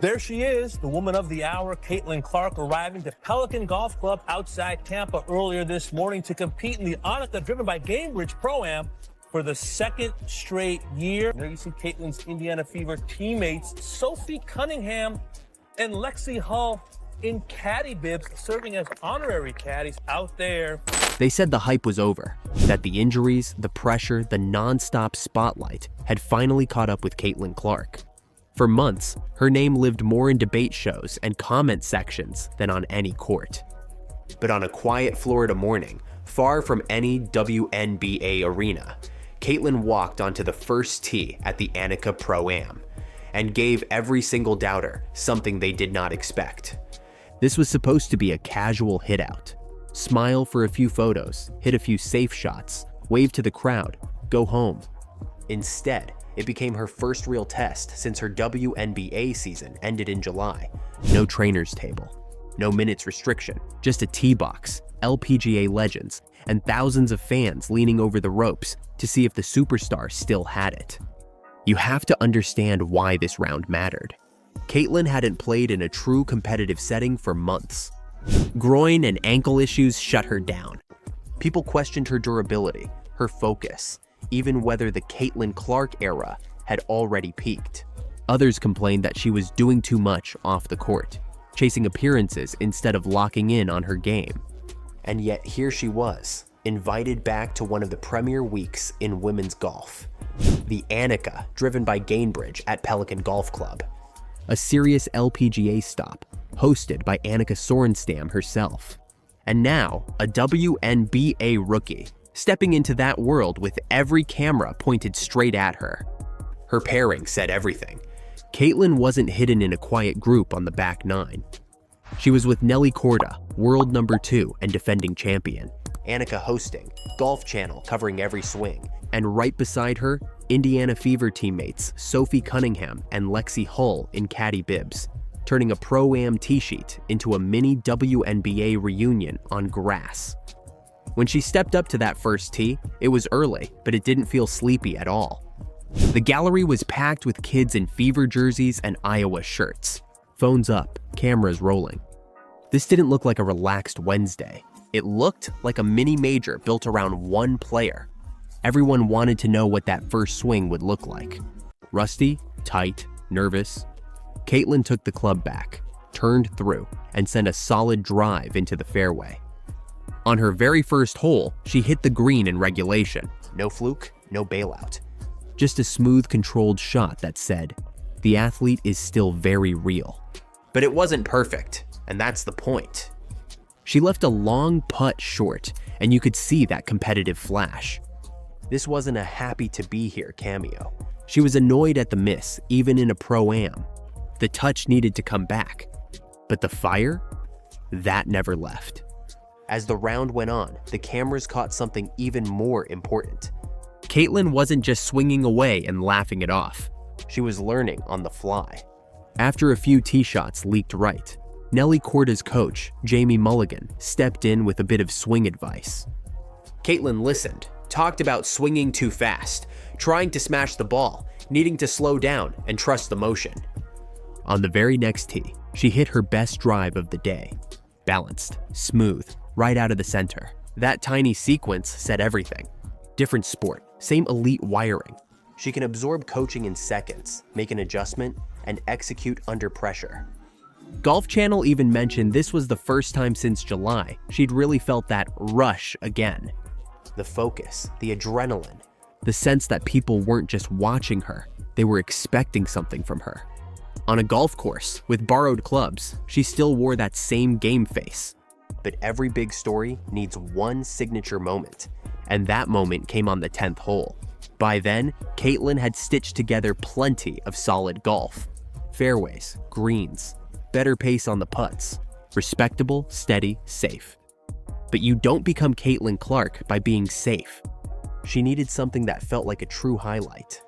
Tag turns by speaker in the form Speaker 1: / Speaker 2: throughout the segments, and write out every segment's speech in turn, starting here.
Speaker 1: There she is, the woman of the hour, Caitlin Clark, arriving to Pelican Golf Club outside Tampa earlier this morning to compete in the Annika, driven by Gainbridge Pro-Am, for the second straight year. There you see Caitlin's Indiana Fever teammates, Sophie Cunningham and Lexi Hull, in caddy bibs, serving as honorary caddies out there.
Speaker 2: They said the hype was over, that the injuries, the pressure, the non-stop spotlight had finally caught up with Caitlin Clark. For months, her name lived more in debate shows and comment sections than on any court. But on a quiet Florida morning, far from any WNBA arena, Caitlin walked onto the first tee at the Annika Pro-Am and gave every single doubter something they did not expect. This was supposed to be a casual hit-out. Smile for a few photos, hit a few safe shots, wave to the crowd, go home. Instead, it became her first real test since her WNBA season ended in July. No trainer's table, no minutes restriction, just a tee box, LPGA legends, and thousands of fans leaning over the ropes to see if the superstar still had it. You have to understand why this round mattered. Caitlin hadn't played in a true competitive setting for months. Groin and ankle issues shut her down. People questioned her durability, her focus, even whether the Caitlin Clark era had already peaked. Others complained that she was doing too much off the court, chasing appearances instead of locking in on her game. And yet here she was, invited back to one of the premier weeks in women's golf. The Annika, driven by Gainbridge at Pelican Golf Club. A serious LPGA stop, hosted by Annika Sorenstam herself. And now, a WNBA rookie, stepping into that world with every camera pointed straight at her. Her pairing said everything. Caitlin wasn't hidden in a quiet group on the back nine. She was with Nelly Korda, world number 2 and defending champion. Annika hosting, Golf Channel covering every swing. And right beside her, Indiana Fever teammates Sophie Cunningham and Lexi Hull in caddy bibs, turning a Pro-Am tee sheet into a mini WNBA reunion on grass. When she stepped up to that first tee, it was early, but it didn't feel sleepy at all. The gallery was packed with kids in Fever jerseys and Iowa shirts. Phones up, cameras rolling. This didn't look like a relaxed Wednesday. It looked like a mini major built around one player. Everyone wanted to know what that first swing would look like. Rusty, tight, nervous. Caitlin took the club back, turned through, and sent a solid drive into the fairway. On her very first hole, she hit the green in regulation. No fluke, no bailout. Just a smooth, controlled shot that said, the athlete is still very real. But it wasn't perfect, and that's the point. She left a long putt short, and you could see that competitive flash. This wasn't a happy to be here cameo. She was annoyed at the miss, even in a Pro-Am. The touch needed to come back. But the fire? That never left. As the round went on, the cameras caught something even more important. Caitlin wasn't just swinging away and laughing it off. She was learning on the fly. After a few tee shots leaked right, Nelly Korda's coach, Jamie Mulligan, stepped in with a bit of swing advice. Caitlin listened, talked about swinging too fast, trying to smash the ball, needing to slow down and trust the motion. On the very next tee, she hit her best drive of the day. Balanced, smooth, right out of the center. That tiny sequence said everything. Different sport, same elite wiring. She can absorb coaching in seconds, make an adjustment, and execute under pressure. Golf Channel even mentioned this was the first time since July she'd really felt that rush again. The focus, the adrenaline, the sense that people weren't just watching her, they were expecting something from her. On a golf course, with borrowed clubs, she still wore that same game face. But every big story needs one signature moment, and that moment came on the 10th hole. By then, Caitlin had stitched together plenty of solid golf. Fairways, greens, better pace on the putts. Respectable, steady, safe. But you don't become Caitlin Clark by being safe. She needed something that felt like a true highlight.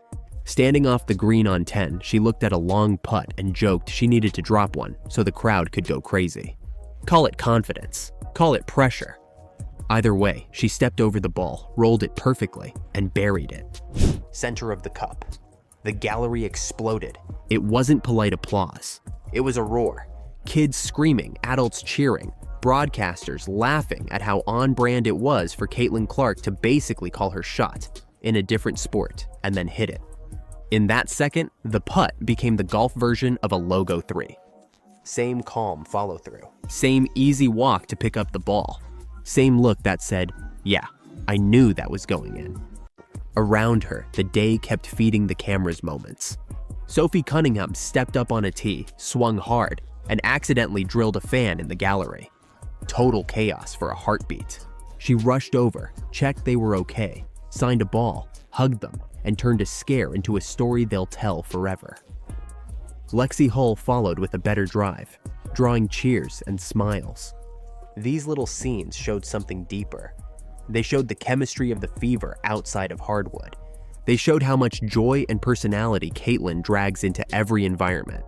Speaker 2: Standing off the green on 10, she looked at a long putt and joked she needed to drop one so the crowd could go crazy. Call it confidence, call it pressure. Either way, she stepped over the ball, rolled it perfectly, and buried it. Center of the cup. The gallery exploded. It wasn't polite applause. It was a roar. Kids screaming, adults cheering, broadcasters laughing at how on-brand it was for Caitlin Clark to basically call her shot in a different sport and then hit it. In that second, the putt became the golf version of a logo 3. Same calm follow-through, same easy walk to pick up the ball, same look that said, yeah, I knew that was going in. Around her, the day kept feeding the camera's moments. Sophie Cunningham stepped up on a tee, swung hard, and accidentally drilled a fan in the gallery. Total chaos for a heartbeat. She rushed over, checked they were okay, signed a ball, hugged them, and turned a scare into a story they'll tell forever. Lexi Hull followed with a better drive, drawing cheers and smiles. These little scenes showed something deeper. They showed the chemistry of the Fever outside of hardwood. They showed how much joy and personality Caitlin drags into every environment.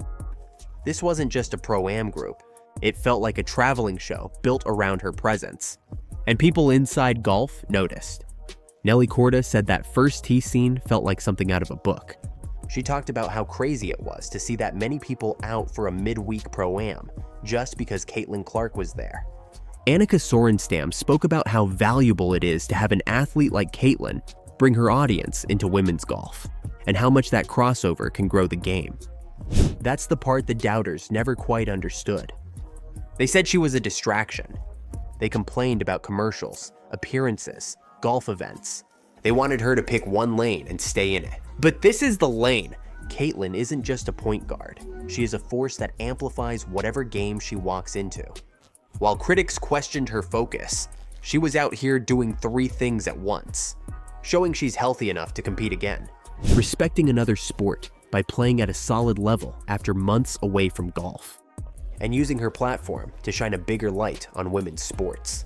Speaker 2: This wasn't just a pro-am group. It felt like a traveling show built around her presence. And people inside golf noticed. Nelly Korda said that first tee scene felt like something out of a book. She talked about how crazy it was to see that many people out for a midweek pro-am just because Caitlin Clark was there. Annika Sorenstam spoke about how valuable it is to have an athlete like Caitlin bring her audience into women's golf, and how much that crossover can grow the game. That's the part the doubters never quite understood. They said she was a distraction. They complained about commercials, appearances, golf events. They wanted her to pick one lane and stay in it. But this is the lane. Caitlin isn't just a point guard. She is a force that amplifies whatever game she walks into. While critics questioned her focus, she was out here doing 3 things at once, showing she's healthy enough to compete again. Respecting another sport by playing at a solid level after months away from golf, and using her platform to shine a bigger light on women's sports.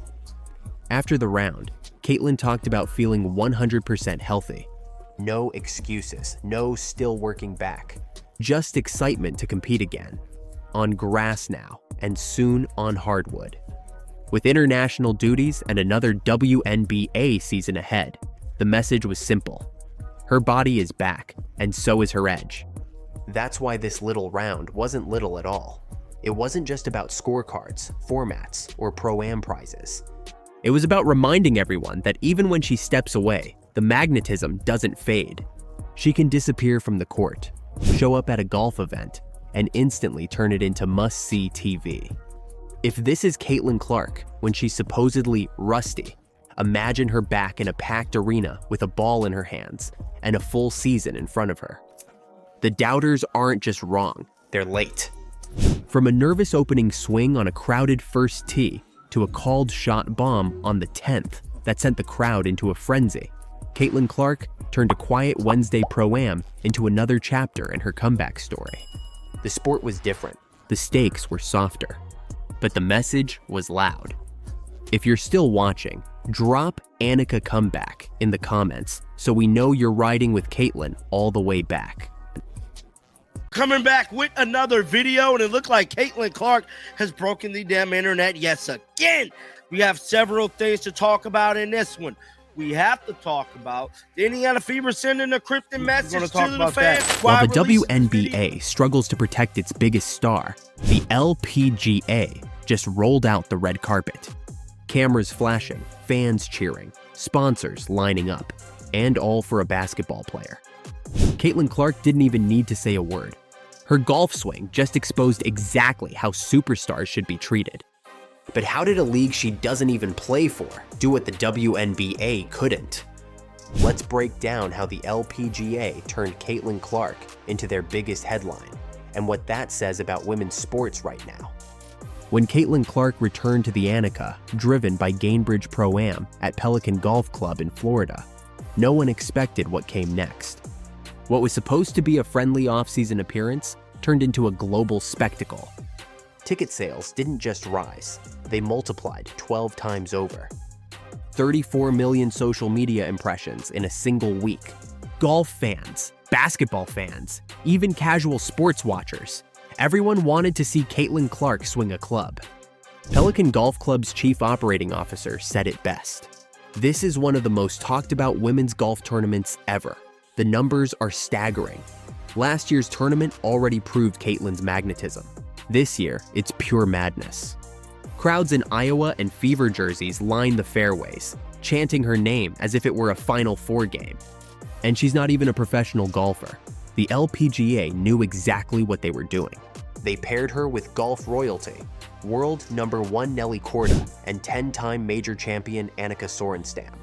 Speaker 2: After the round, Caitlin talked about feeling 100% healthy. No excuses, no still working back. Just excitement to compete again. On grass now, and soon on hardwood. With international duties and another WNBA season ahead, the message was simple. Her body is back, and so is her edge. That's why this little round wasn't little at all. It wasn't just about scorecards, formats, or pro-am prizes. It was about reminding everyone that even when she steps away, the magnetism doesn't fade. She can disappear from the court, show up at a golf event, and instantly turn it into must-see TV. If this is Caitlin Clark when she's supposedly rusty, imagine her back in a packed arena with a ball in her hands and a full season in front of her. The doubters aren't just wrong, they're late. From a nervous opening swing on a crowded first tee to a called shot bomb on the 10th that sent the crowd into a frenzy, Caitlin Clark turned a quiet Wednesday pro-am into another chapter in her comeback story. The sport was different, the stakes were softer, but the message was loud. If you're still watching, drop Annika comeback in the comments so we know you're riding with Caitlin all the way back.
Speaker 3: Coming back with another video, and it looked like Caitlin Clark has broken the damn internet yes again. We have several things to talk about in this one. We have to talk about the Indiana Fever sending a cryptic message to the fans.
Speaker 2: While the WNBA struggles to protect its biggest star, the LPGA just rolled out the red carpet. Cameras flashing, fans cheering, sponsors lining up, and all for a basketball player. Caitlin Clark didn't even need to say a word. Her golf swing just exposed exactly how superstars should be treated. But how did a league she doesn't even play for do what the WNBA couldn't? Let's break down how the LPGA turned Caitlin Clark into their biggest headline, and what that says about women's sports right now. When Caitlin Clark returned to the Annika, driven by Gainbridge Pro-Am at Pelican Golf Club in Florida, no one expected what came next. What was supposed to be a friendly off-season appearance turned into a global spectacle. Ticket sales didn't just rise, they multiplied 12 times over. 34 million social media impressions in a single week. Golf fans, basketball fans, even casual sports watchers. Everyone wanted to see Caitlin Clark swing a club. Pelican Golf Club's chief operating officer said it best. This is one of the most talked about women's golf tournaments ever. The numbers are staggering. Last year's tournament already proved Caitlin's magnetism. This year, it's pure madness. Crowds in Iowa and Fever jerseys line the fairways, chanting her name as if it were a Final Four game. And she's not even a professional golfer. The LPGA knew exactly what they were doing. They paired her with golf royalty, world #1 Nelly Korda and 10-time major champion Annika Sorenstam.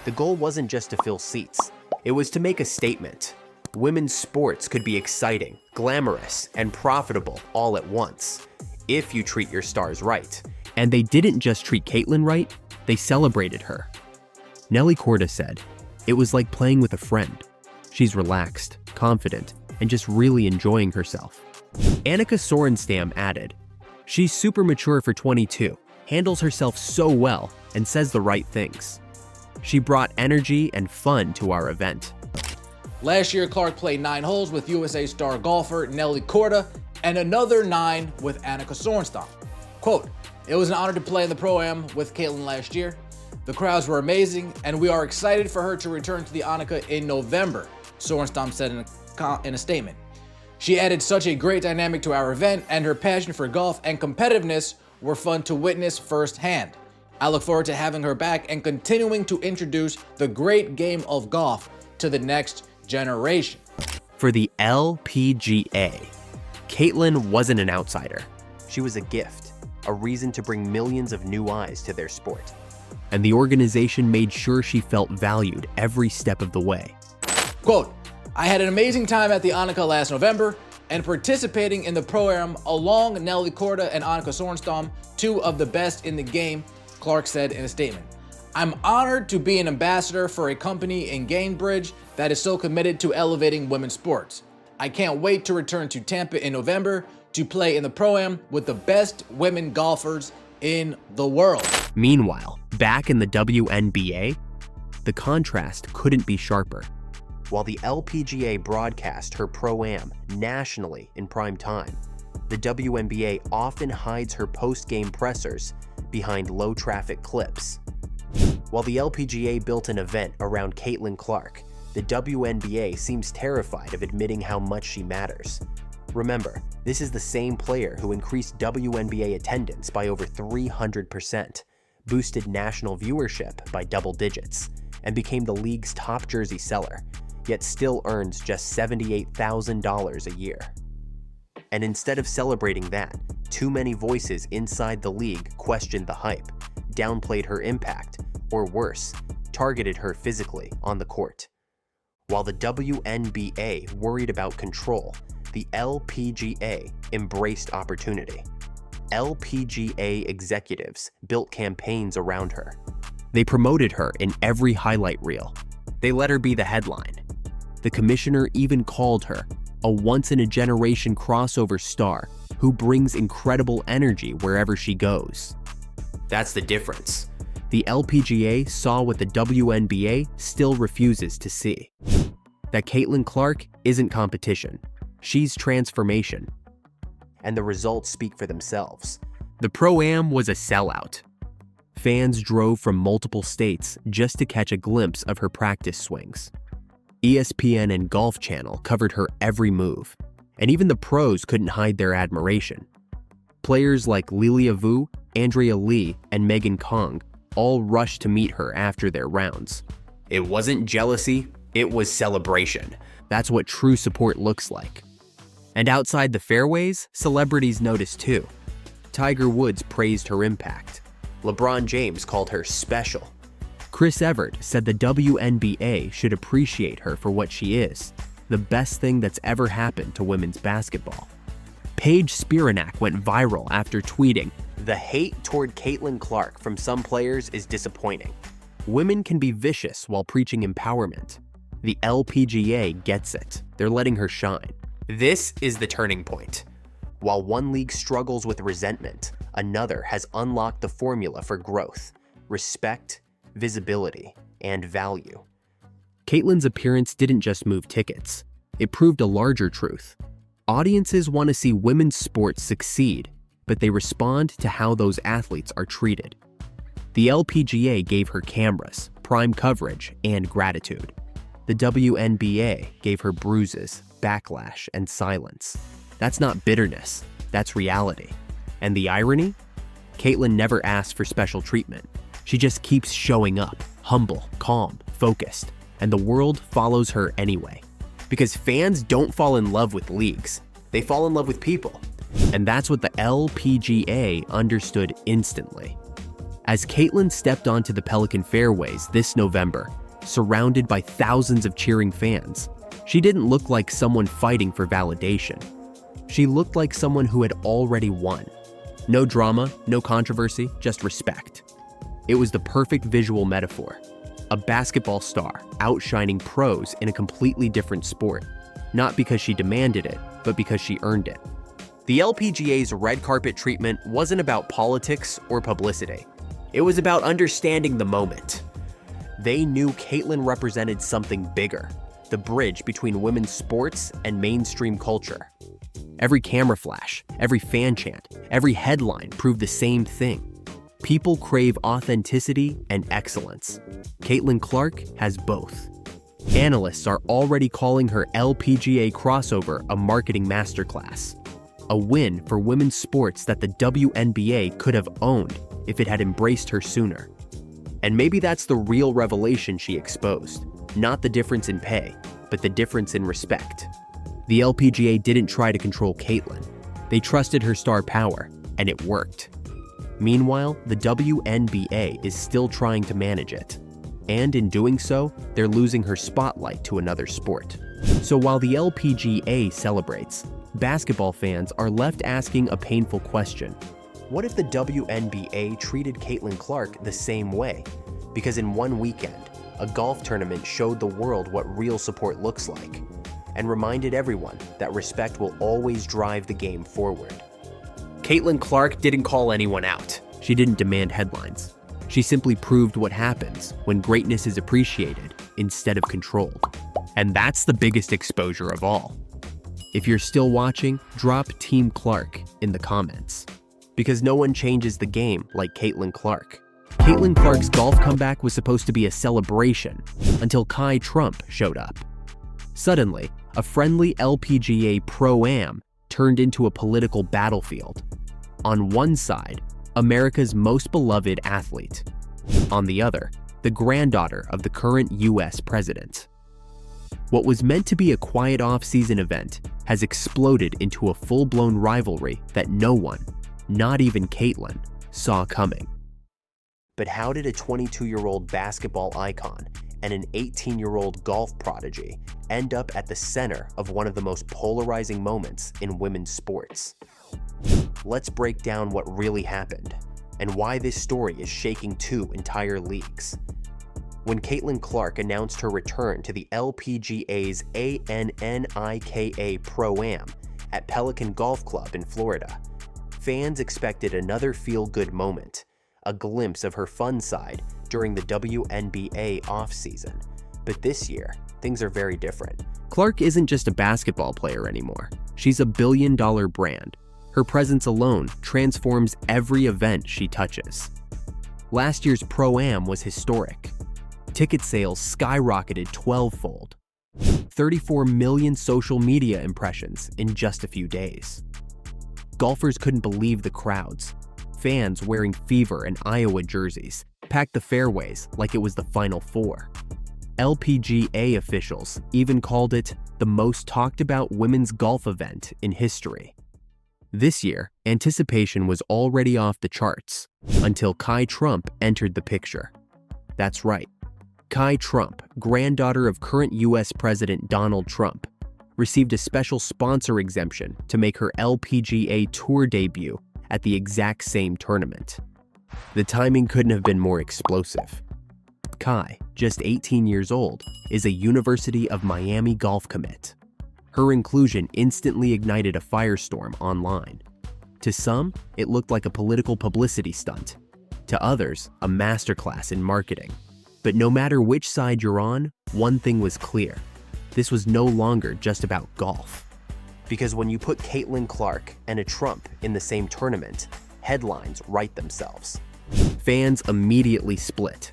Speaker 2: The goal wasn't just to fill seats, it was to make a statement. Women's sports could be exciting, glamorous, and profitable all at once, if you treat your stars right. And they didn't just treat Caitlin right, they celebrated her. Nelly Korda said, "It was like playing with a friend. She's relaxed, confident, and just really enjoying herself." Annika Sorenstam added, "She's super mature for 22, handles herself so well, and says the right things. She brought energy and fun to our event."
Speaker 4: Last year, Clark played 9 holes with USA star golfer Nelly Korda and another 9 with Annika Sorenstam. Quote, "It was an honor to play in the Pro-Am with Caitlin last year. The crowds were amazing, and we are excited for her to return to the Annika in November," Sorenstam said in a statement. She added, "Such a great dynamic to our event, and her passion for golf and competitiveness were fun to witness firsthand. I look forward to having her back and continuing to introduce the great game of golf to the next generation."
Speaker 2: For the LPGA, Caitlin wasn't an outsider. She was a gift, a reason to bring millions of new eyes to their sport. And the organization made sure she felt valued every step of the way.
Speaker 4: Quote, "I had an amazing time at the Annika last November and participating in the Pro-Am along Nelly Korda and Annika Sorenstam, 2 of the best in the game," Clark said in a statement. "I'm honored to be an ambassador for a company in Gainbridge that is so committed to elevating women's sports. I can't wait to return to Tampa in November to play in the Pro-Am with the best women golfers in the world."
Speaker 2: Meanwhile, back in the WNBA, the contrast couldn't be sharper. While the LPGA broadcast her Pro-Am nationally in prime time, the WNBA often hides her post-game pressers behind low-traffic clips. While the LPGA built an event around Caitlin Clark, the WNBA seems terrified of admitting how much she matters. Remember, this is the same player who increased WNBA attendance by over 300%, boosted national viewership by double digits, and became the league's top jersey seller, yet still earns just $78,000 a year. And instead of celebrating that, too many voices inside the league questioned the hype, downplayed her impact, or worse, targeted her physically on the court. While the WNBA worried about control, the LPGA embraced opportunity. LPGA executives built campaigns around her. They promoted her in every highlight reel. They let her be the headline. The commissioner even called her a once-in-a-generation crossover star who brings incredible energy wherever she goes. That's the difference. The LPGA saw what the WNBA still refuses to see. That Caitlin Clark isn't competition. She's transformation. And the results speak for themselves. The Pro-Am was a sellout. Fans drove from multiple states just to catch a glimpse of her practice swings. ESPN and Golf Channel covered her every move, and even the pros couldn't hide their admiration. Players like Lilia Vu, Andrea Lee, and Megan Kong all rushed to meet her after their rounds. It wasn't jealousy, it was celebration. That's what true support looks like. And outside the fairways, celebrities noticed too. Tiger Woods praised her impact. LeBron James called her special. Chris Evert said the WNBA should appreciate her for what she is, the best thing that's ever happened to women's basketball. Paige Spiranak went viral after tweeting, "The hate toward Caitlin Clark from some players is disappointing. Women can be vicious while preaching empowerment. The LPGA gets it. They're letting her shine." This is the turning point. While one league struggles with resentment, another has unlocked the formula for growth, respect, visibility, and value. Caitlin's appearance didn't just move tickets. It proved a larger truth. Audiences want to see women's sports succeed, but they respond to how those athletes are treated. The LPGA gave her cameras, prime coverage, and gratitude. The WNBA gave her bruises, backlash, and silence. That's not bitterness. That's reality. And the irony? Caitlin never asks for special treatment. She just keeps showing up, humble, calm, focused, and the world follows her anyway. Because fans don't fall in love with leagues, they fall in love with people. And that's what the LPGA understood instantly. As Caitlin stepped onto the Pelican fairways this November, surrounded by thousands of cheering fans, she didn't look like someone fighting for validation. She looked like someone who had already won. No drama, no controversy, just respect. It was the perfect visual metaphor. A basketball star outshining pros in a completely different sport, not because she demanded it, but because she earned it. The LPGA's red carpet treatment wasn't about politics or publicity. It was about understanding the moment. They knew Caitlin represented something bigger, the bridge between women's sports and mainstream culture. Every camera flash, every fan chant, every headline proved the same thing. People crave authenticity and excellence. Caitlin Clark has both. Analysts are already calling her LPGA crossover a marketing masterclass. A win for women's sports that the WNBA could have owned if it had embraced her sooner. And maybe that's the real revelation she exposed. Not the difference in pay, but the difference in respect. The LPGA didn't try to control Caitlin. They trusted her star power, and it worked. Meanwhile, the WNBA is still trying to manage it. And in doing so, they're losing her spotlight to another sport. So while the LPGA celebrates, basketball fans are left asking a painful question. What if the WNBA treated Caitlin Clark the same way? Because in one weekend, a golf tournament showed the world what real support looks like, and reminded everyone that respect will always drive the game forward. Caitlin Clark didn't call anyone out. She didn't demand headlines. She simply proved what happens when greatness is appreciated instead of controlled. And that's the biggest exposure of all. If you're still watching, drop Team Clark in the comments. Because no one changes the game like Caitlin Clark. Caitlin Clark's golf comeback was supposed to be a celebration until Kai Trump showed up. Suddenly, a friendly LPGA Pro-Am turned into a political battlefield. On one side, America's most beloved athlete. On the other, the granddaughter of the current US president. What was meant to be a quiet off-season event has exploded into a full-blown rivalry that no one, not even Caitlin, saw coming. But how did a 22-year-old basketball icon and an 18-year-old golf prodigy end up at the center of one of the most polarizing moments in women's sports? Let's break down what really happened and why this story is shaking two entire leagues. When Caitlin Clark announced her return to the LPGA's ANNIKA Pro-Am at Pelican Golf Club in Florida, fans expected another feel-good moment, a glimpse of her fun side during the WNBA offseason. But this year, things are very different. Clark isn't just a basketball player anymore. She's a billion-dollar brand. Her presence alone transforms every event she touches. Last year's Pro-Am was historic. Ticket sales skyrocketed 12-fold. 34 million social media impressions in just a few days. Golfers couldn't believe the crowds. Fans wearing Fever and Iowa jerseys packed the fairways like it was the Final Four. LPGA officials even called it the most talked about women's golf event in history. This year, anticipation was already off the charts until Kai Trump entered the picture. That's right. Kai Trump, granddaughter of current US President Donald Trump, received a special sponsor exemption to make her LPGA Tour debut at the exact same tournament. The timing couldn't have been more explosive. Kai, just 18 years old, is a University of Miami golf commit. Her inclusion instantly ignited a firestorm online. To some, it looked like a political publicity stunt. To others, a masterclass in marketing. But no matter which side you're on, one thing was clear. This was no longer just about golf. Because when you put Caitlin Clark and a Trump in the same tournament, headlines write themselves. Fans immediately split.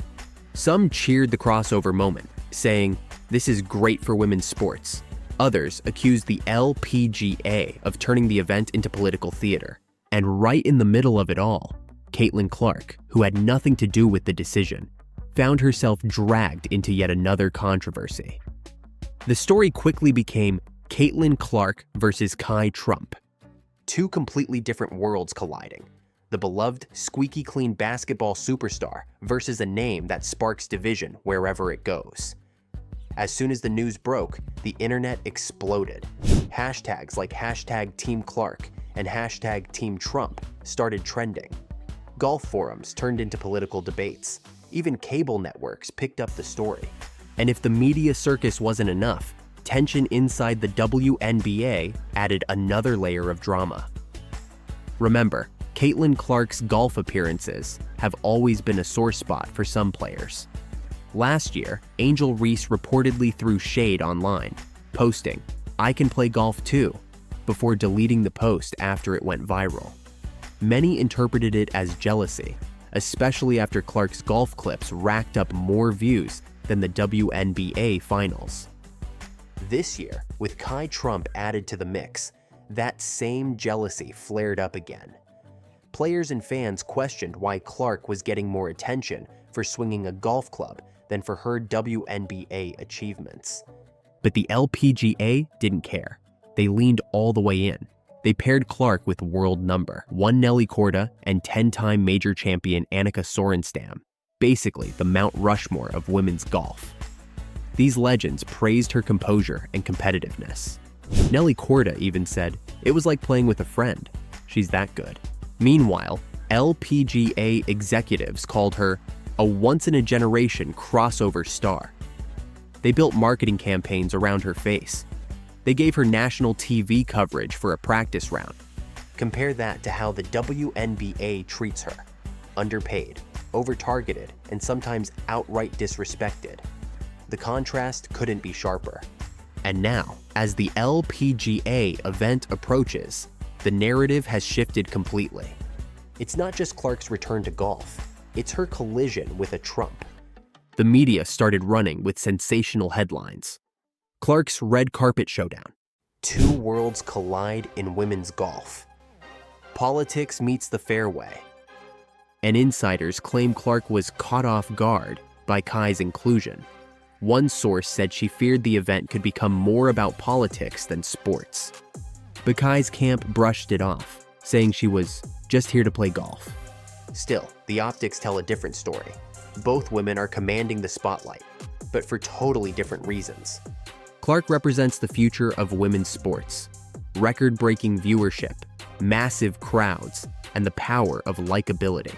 Speaker 2: Some cheered the crossover moment, saying, "This is great for women's sports." Others accused the LPGA of turning the event into political theater. And right in the middle of it all, Caitlin Clark, who had nothing to do with the decision, found herself dragged into yet another controversy. The story quickly became Caitlin Clark versus Kai Trump. Two completely different worlds colliding. The beloved, squeaky clean basketball superstar versus a name that sparks division wherever it goes. As soon as the news broke, the internet exploded. Hashtags like #TeamClark and #TeamTrump started trending. Golf forums turned into political debates. Even cable networks picked up the story. And if the media circus wasn't enough, tension inside the WNBA added another layer of drama. Remember, Caitlin Clark's golf appearances have always been a sore spot for some players. Last year, Angel Reese reportedly threw shade online, posting, "I can play golf too," before deleting the post after it went viral. Many interpreted it as jealousy, especially after Clark's golf clips racked up more views than the WNBA finals. This year, with Kai Trump added to the mix, that same jealousy flared up again. Players and fans questioned why Clark was getting more attention for swinging a golf club than for her WNBA achievements. But the LPGA didn't care. They leaned all the way in. They paired Clark with world number 1 Nelly Korda and 10-time major champion Annika Sorenstam, basically the Mount Rushmore of women's golf. These legends praised her composure and competitiveness. Nelly Korda even said, "It was like playing with a friend. She's that good." Meanwhile, LPGA executives called her a once-in-a-generation crossover star. They built marketing campaigns around her face. They gave her national TV coverage for a practice round. Compare that to how the WNBA treats her. Underpaid, over-targeted, and sometimes outright disrespected. The contrast couldn't be sharper. And now, as the LPGA event approaches, the narrative has shifted completely. It's not just Clark's return to golf, it's her collision with a Trump. The media started running with sensational headlines. Clark's red carpet showdown. Two worlds collide in women's golf. Politics meets the fairway. And insiders claim Clark was caught off guard by Kai's inclusion. One source said she feared the event could become more about politics than sports. But Kai's camp brushed it off, saying she was just here to play golf. Still, the optics tell a different story. Both women are commanding the spotlight, but for totally different reasons. Clark represents the future of women's sports. Record-breaking viewership, massive crowds, and the power of likability.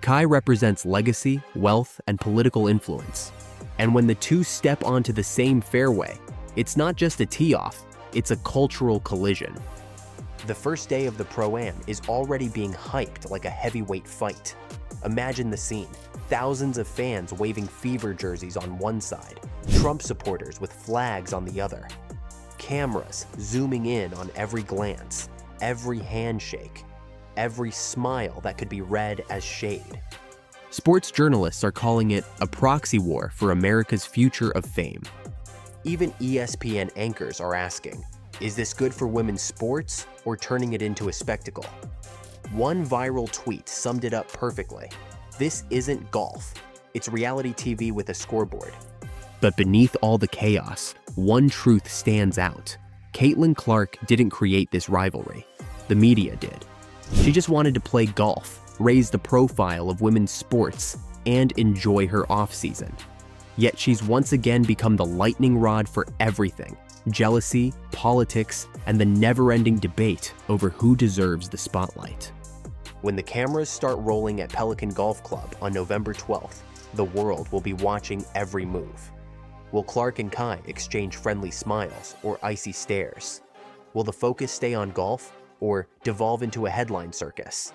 Speaker 2: Kai represents legacy, wealth, and political influence. And when the two step onto the same fairway, it's not just a tee-off, it's a cultural collision. The first day of the Pro-Am is already being hyped like a heavyweight fight. Imagine the scene. Thousands of fans waving Fever jerseys on one side, Trump supporters with flags on the other. Cameras zooming in on every glance, every handshake, every smile that could be read as shade. Sports journalists are calling it a proxy war for America's future of fame. Even ESPN anchors are asking, is this good for women's sports or turning it into a spectacle? One viral tweet summed it up perfectly. This isn't golf. It's reality TV with a scoreboard. But beneath all the chaos, one truth stands out. Caitlin Clark didn't create this rivalry. The media did. She just wanted to play golf, raise the profile of women's sports, and enjoy her off-season. Yet she's once again become the lightning rod for everything: jealousy, politics, and the never-ending debate over who deserves the spotlight. When the cameras start rolling at Pelican Golf Club on November 12th, the world will be watching every move. Will Clark and Kai exchange friendly smiles or icy stares? Will the focus stay on golf or devolve into a headline circus?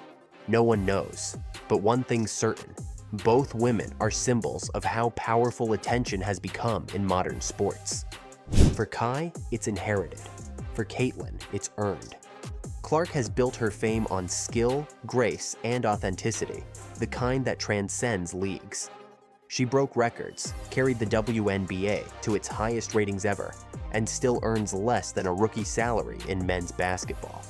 Speaker 2: No one knows, but one thing's certain. Both women are symbols of how powerful attention has become in modern sports. For Kai, it's inherited. For Caitlin, it's earned. Clark has built her fame on skill, grace, and authenticity, the kind that transcends leagues. She broke records, carried the WNBA to its highest ratings ever, and still earns less than a rookie salary in men's basketball.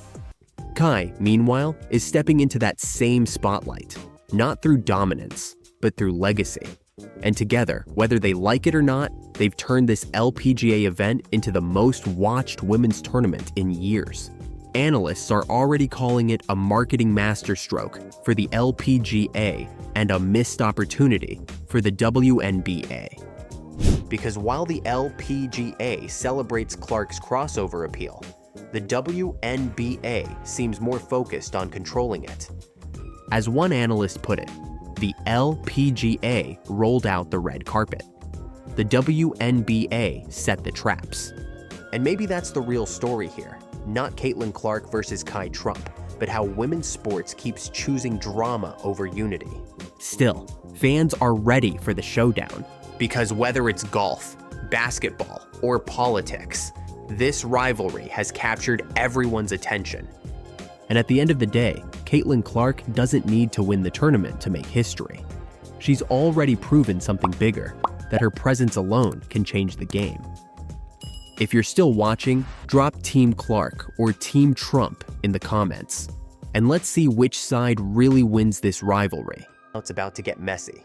Speaker 2: Kai, meanwhile, is stepping into that same spotlight, not through dominance, but through legacy. And together, whether they like it or not, they've turned this LPGA event into the most watched women's tournament in years. Analysts are already calling it a marketing masterstroke for the LPGA and a missed opportunity for the WNBA. Because while the LPGA celebrates Clark's crossover appeal, the WNBA seems more focused on controlling it. As one analyst put it, the LPGA rolled out the red carpet. The WNBA set the traps. And maybe that's the real story here. Not Caitlin Clark versus Kai Trump, but how women's sports keeps choosing drama over unity. Still, fans are ready for the showdown, because whether it's golf, basketball, or politics, this rivalry has captured everyone's attention. And at the end of the day, Caitlin Clark doesn't need to win the tournament to make history. She's already proven something bigger, that her presence alone can change the game. If you're still watching, drop Team Clark or Team Trump in the comments. And let's see which side really wins this rivalry. It's about to get messy.